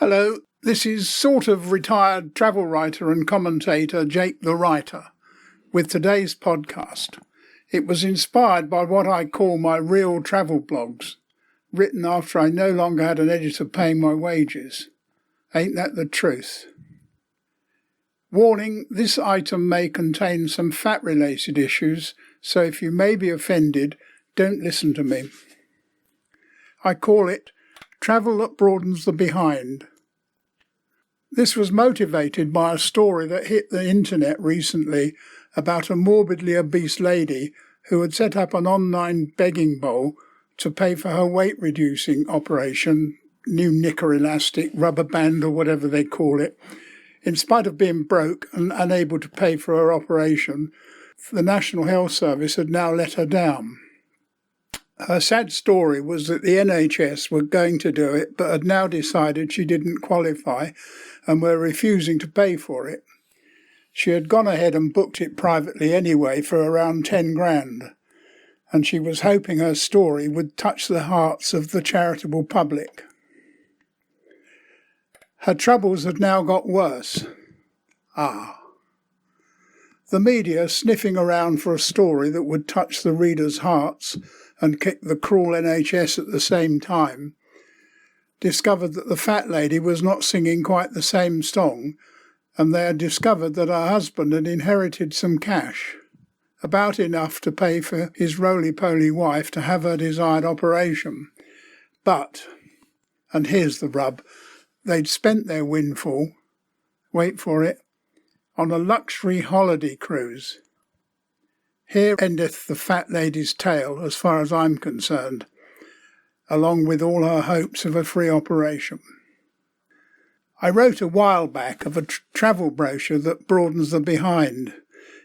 Hello, this is sort of retired travel writer and commentator Jakethewriter with today's podcast. It was inspired by what I call my real travel blogs, written after I no longer had an editor paying my wages. Ain't that the truth? Warning, this item may contain some fat-related issues, so if you may be offended, don't listen to me. I call it Travel That Broadens the Behind. This was motivated by a story that hit the internet recently about a morbidly obese lady who had set up an online begging bowl to pay for her weight-reducing operation, new knicker elastic, rubber band or whatever they call it. In spite of being broke and unable to pay for her operation, the National Health Service had now let her down. Her sad story was that the NHS were going to do it, but had now decided she didn't qualify and were refusing to pay for it. She had gone ahead and booked it privately anyway for around 10 grand, and she was hoping her story would touch the hearts of the charitable public. Her troubles had now got worse. The media, sniffing around for a story that would touch the readers' hearts and kick the cruel NHS at the same time, discovered that the fat lady was not singing quite the same song, and they had discovered that her husband had inherited some cash, about enough to pay for his roly-poly wife to have her desired operation. But, and here's the rub, they'd spent their windfall, wait for it, on a luxury holiday cruise. Here endeth the fat lady's tale, as far as I'm concerned, along with all her hopes of a free operation. I wrote a while back of a travel brochure that broadens the behind.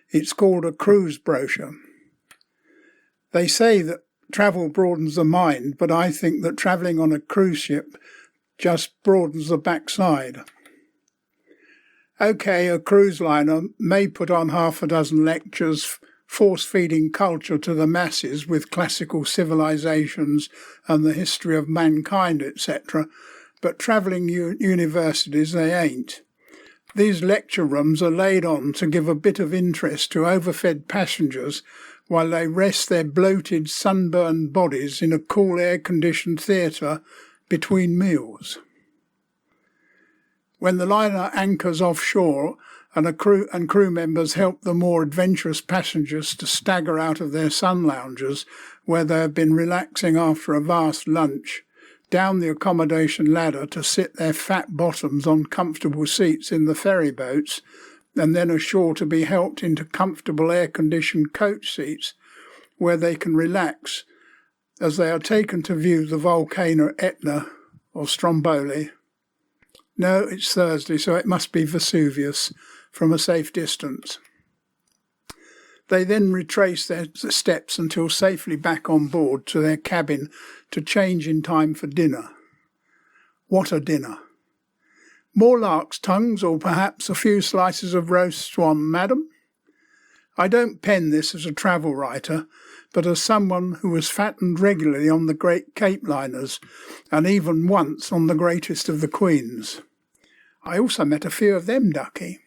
It's called a cruise brochure. They say that travel broadens the mind, but I think that travelling on a cruise ship just broadens the backside. OK, a cruise liner may put on half a dozen lectures force-feeding culture to the masses with classical civilizations and the history of mankind, etc., but travelling universities they ain't. These lecture rooms are laid on to give a bit of interest to overfed passengers while they rest their bloated, sunburned bodies in a cool air-conditioned theatre between meals. When the liner anchors offshore and crew members help the more adventurous passengers to stagger out of their sun loungers where they have been relaxing after a vast lunch, down the accommodation ladder to sit their fat bottoms on comfortable seats in the ferry boats, and then ashore to be helped into comfortable air-conditioned coach seats where they can relax as they are taken to view the volcano Etna or Stromboli. No, it's Thursday, so it must be Vesuvius, from a safe distance. They then retrace their steps until safely back on board to their cabin to change in time for dinner. What a dinner! More lark's tongues or perhaps a few slices of roast swan, madam? I don't pen this as a travel writer, but as someone who was fattened regularly on the great Cape liners, and even once on the greatest of the Queens. I also met a few of them, ducky.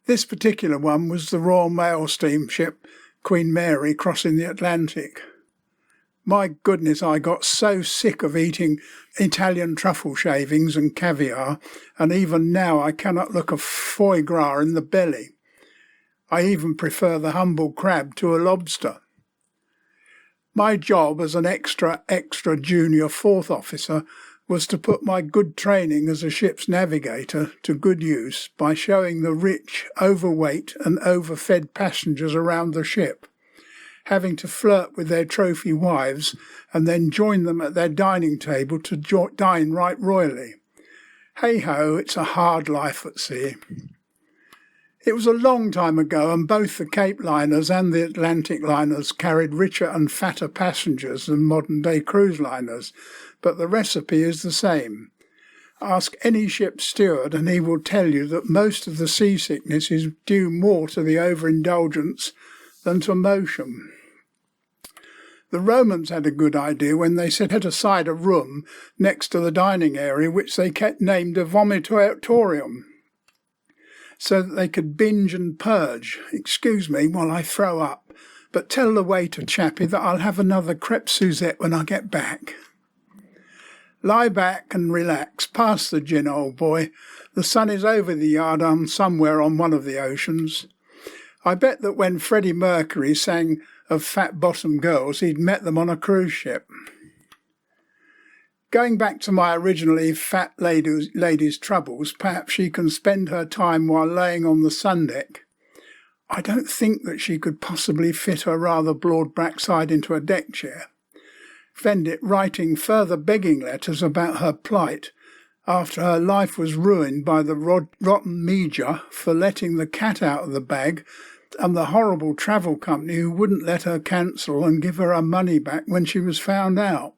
This particular one was the Royal Mail steamship Queen Mary crossing the Atlantic. My goodness, I got so sick of eating Italian truffle shavings and caviar, and even now I cannot look a foie gras in the belly. I even prefer the humble crab to a lobster. My job as an extra junior fourth officer was to put my good training as a ship's navigator to good use by showing the rich, overweight and overfed passengers around the ship, having to flirt with their trophy wives and then join them at their dining table to dine right royally. Hey-ho, it's a hard life at sea. It was a long time ago, and both the Cape liners and the Atlantic liners carried richer and fatter passengers than modern-day cruise liners, but the recipe is the same. Ask any ship's steward and he will tell you that most of the seasickness is due more to the overindulgence than to motion. The Romans had a good idea when they set aside a room next to the dining area, which they kept named a vomitorium, so that they could binge and purge. Excuse me while I throw up, but tell the waiter chappie that I'll have another crepe Suzette when I get back. Lie back and relax. Pass the gin, old boy. The sun is over the yard somewhere on one of the oceans. I bet that when Freddie Mercury sang of fat-bottomed girls, he'd met them on a cruise ship. Going back to my originally fat lady's troubles, perhaps she can spend her time while laying on the sun deck. I don't think that she could possibly fit her rather broad backside into a deck chair. Fend it writing further begging letters about her plight after her life was ruined by the rotten media for letting the cat out of the bag and the horrible travel company who wouldn't let her cancel and give her money back when she was found out.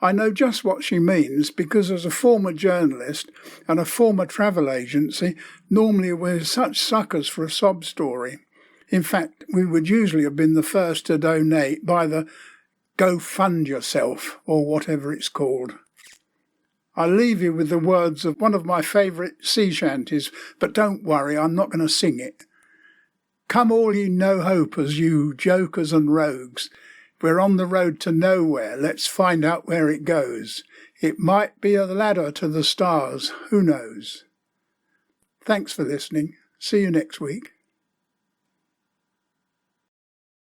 I know just what she means because as a former journalist and a former travel agency, normally we're such suckers for a sob story. In fact, we would usually have been the first to donate by the Go Fund Yourself or whatever it's called. I'll leave you with the words of one of my favourite sea shanties, but don't worry, I'm not going to sing it. Come all you no-hopers, you jokers and rogues. We're on the road to nowhere, let's find out where it goes. It might be a ladder to the stars, who knows? Thanks for listening. See you next week.